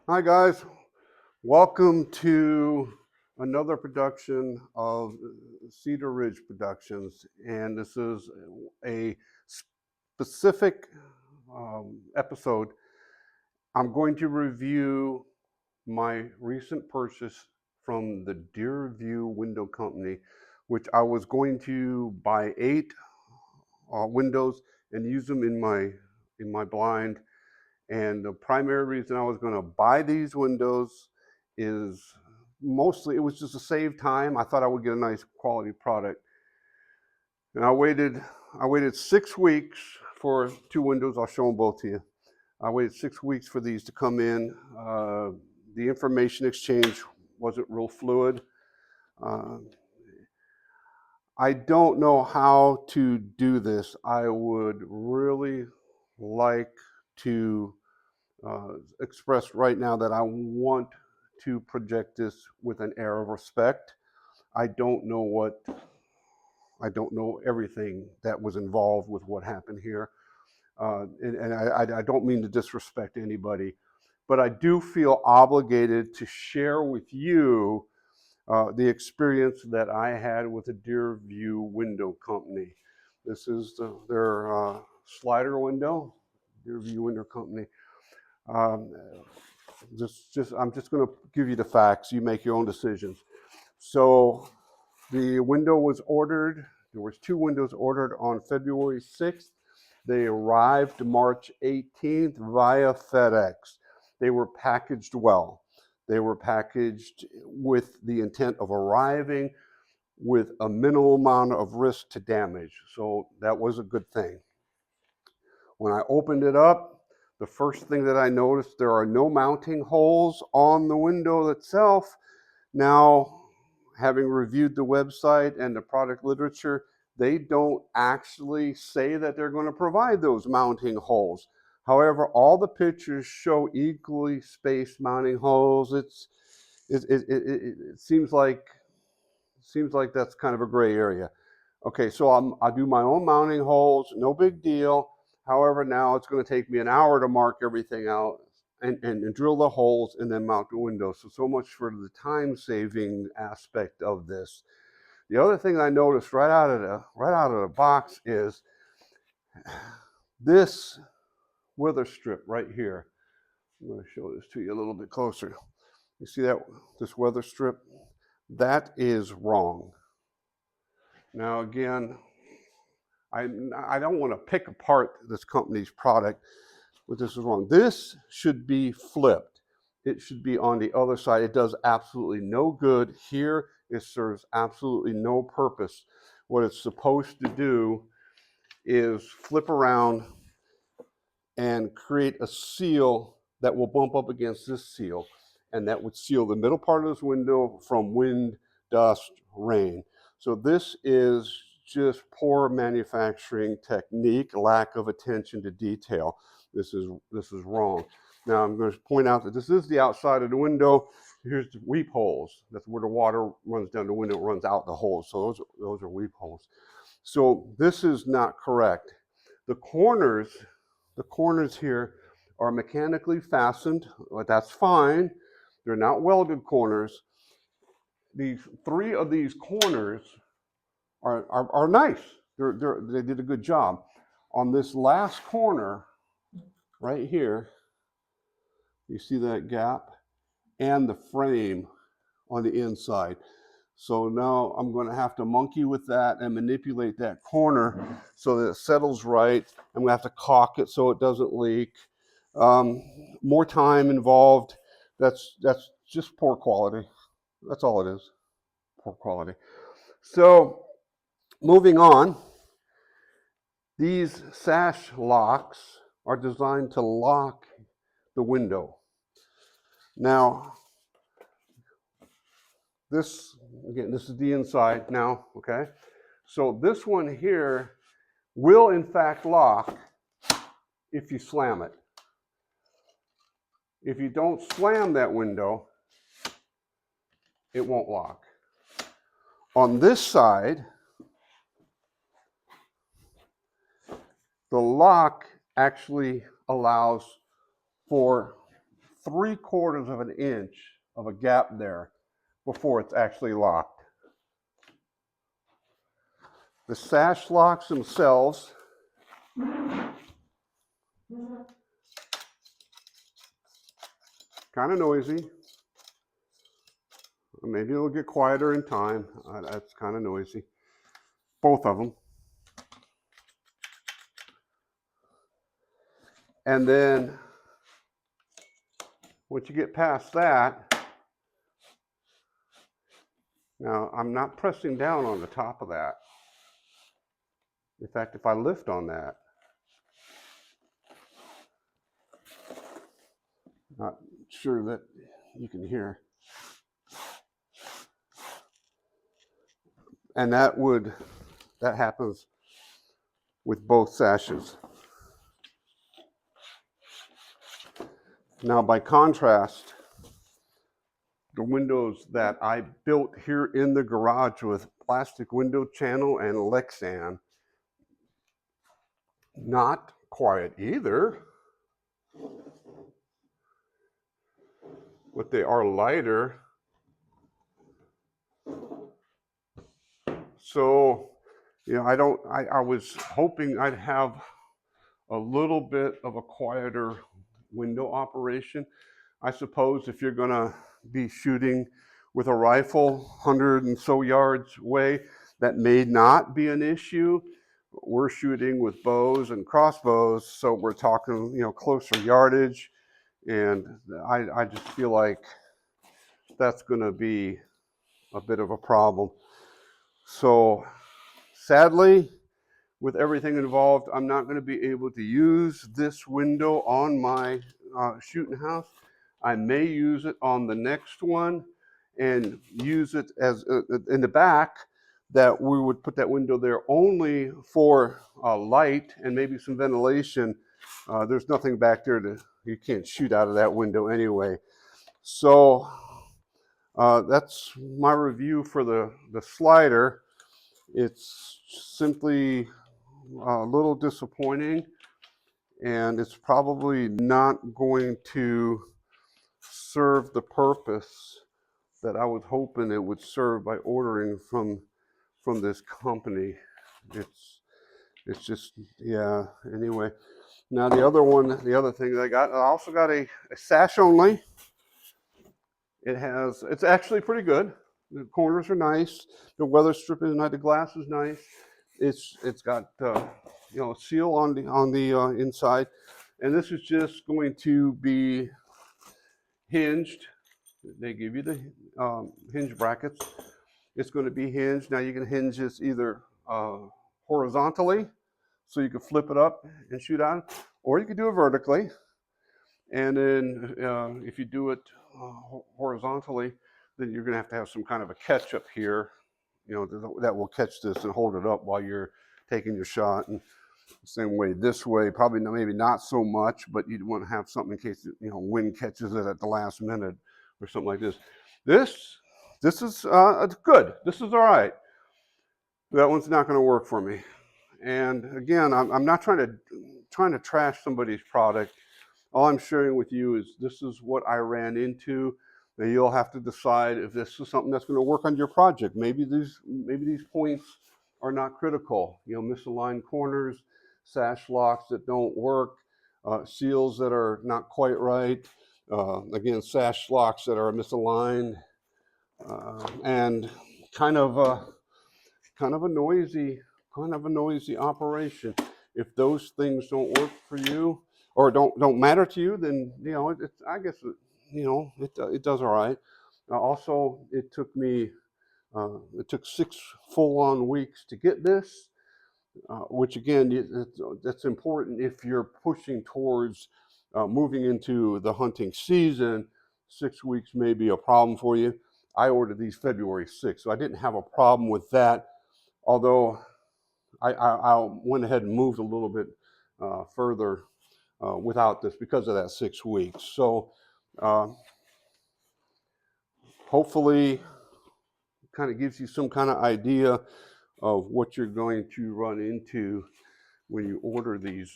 Hi guys, welcome to another production of Cedar Ridge Productions, and this is a specific episode. I'm going to review my recent purchase from the Deerview Window Company, which I was going to buy 8 windows and use them in my blind. And the primary reason I was going to buy these windows is mostly it was just to save time. I thought I would get a nice quality product. And I waited 6 weeks for 2 windows. I'll show them both to you. I waited 6 weeks for these to come in. The information exchange wasn't real fluid. Uh, I don't know how to do this. I would really like to express right now that I want to project this with an air of respect. I don't know everything that was involved with what happened here. And I don't mean to disrespect anybody, but I do feel obligated to share with you the experience that I had with the Deerview Window Company. This is their slider window, Deerview Window Company. Um, I'm just going to give you the facts. You make your own decisions. So the window was ordered. There was 2 windows ordered on February 6th. They arrived March 18th via FedEx. They were packaged well. They were packaged with the intent of arriving with a minimal amount of risk to damage. So that was a good thing. When I opened it up, the first thing that I noticed, there are no mounting holes on the window itself. Now, having reviewed the website and the product literature, they don't actually say that they're going to provide those mounting holes. However, all the pictures show equally spaced mounting holes. It seems like that's kind of a gray area. Okay, so I do my own mounting holes, no big deal. However, now it's going to take me an hour to mark everything out and drill the holes and then mount the windows. So much for the time saving aspect of this. The other thing I noticed right out of the box is this weather strip right here. I'm going to show this to you a little bit closer. You see that, this weather strip? That is wrong. Now again, I don't want to pick apart this company's product, but this is wrong. This should be flipped. It should be on the other side. It does absolutely no good here. It serves absolutely no purpose. What it's supposed to do is flip around and create a seal that will bump up against this seal, and that would seal the middle part of this window from wind, dust, rain. So this is just poor manufacturing technique, lack of attention to detail. This is wrong. Now I'm going to point out that this is the outside of the window. Here's the weep holes. That's where the water runs down the window, runs out the holes. So those are weep holes. So this is not correct. The corners here are mechanically fastened, but that's fine. They're not welded corners. These 3 of these corners are nice. They did a good job. On this last corner, right here, you see that gap and the frame on the inside. So now I'm going to have to monkey with that and manipulate that corner so that it settles right. I'm going to have to caulk it so it doesn't leak. More time involved. That's just poor quality. That's all it is. Poor quality. So moving on, these sash locks are designed to lock the window. Now, this is the inside now, okay? So this one here will in fact lock if you slam it. If you don't slam that window, it won't lock. On this side, the lock actually allows for 3/4 of an inch of a gap there before it's actually locked. The sash locks themselves kind of noisy. Maybe it'll get quieter in time. That's kind of noisy. Both of them. And then once you get past that, now I'm not pressing down on the top of that. In fact, if I lift on that, not sure that you can hear. And that happens with both sashes. Now, by contrast, the windows that I built here in the garage with plastic window channel and Lexan, not quiet either, but they are lighter. So, I was hoping I'd have a little bit of a quieter window operation. I suppose if you're gonna be shooting with a rifle 100 and so yards away, that may not be an issue. We're shooting with bows and crossbows, so we're talking, closer yardage, and I just feel like that's gonna be a bit of a problem. So sadly, with everything involved, I'm not going to be able to use this window on my shooting house. I may use it on the next one and use it as in the back, that we would put that window there only for light and maybe some ventilation. There's nothing back there you can't shoot out of that window anyway. So that's my review for the slider. It's simply a little disappointing, and it's probably not going to serve the purpose that I was hoping it would serve by ordering from this company. It's just, yeah, anyway. Now the other thing that I also got a sash only. It's actually pretty good. The corners are nice. The weather strip is nice. The glass is nice. It's got a seal on the inside, and this is just going to be hinged. They give you the hinge brackets. It's going to be hinged. Now you can hinge this either horizontally, so you can flip it up and shoot out, or you can do it vertically. And then if you do it horizontally, then you're going to have some kind of a catch up here, that will catch this and hold it up while you're taking your shot. And the same way this way, probably maybe not so much, but you'd want to have something in case wind catches it at the last minute or something like this. This is good. This is all right. That one's not going to work for me. And again, I'm not trying to trash somebody's product. All I'm sharing with you is this is what I ran into. Now you'll have to decide if this is something that's going to work on your project. Maybe these points are not critical. Misaligned corners, sash locks that don't work, seals that are not quite right. Again, sash locks that are misaligned, and kind of a noisy operation. If those things don't work for you or don't matter to you, then I guess it does all right. Also, it took 6 full-on weeks to get this, which again, that's important if you're pushing towards moving into the hunting season. 6 weeks may be a problem for you. I ordered these February 6th, so I didn't have a problem with that, although I went ahead and moved a little bit further without this because of that 6 weeks. So hopefully kind of gives you some kind of idea of what you're going to run into when you order these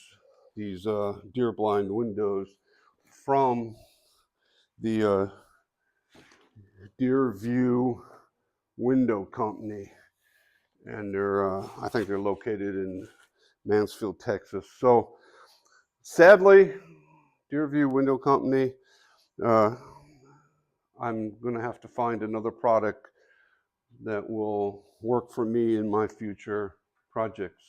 deer blind windows from the Deerview Window Company, and I think they're located in Mansfield, Texas. So sadly, Deerview Window Company, I'm going to have to find another product that will work for me in my future projects.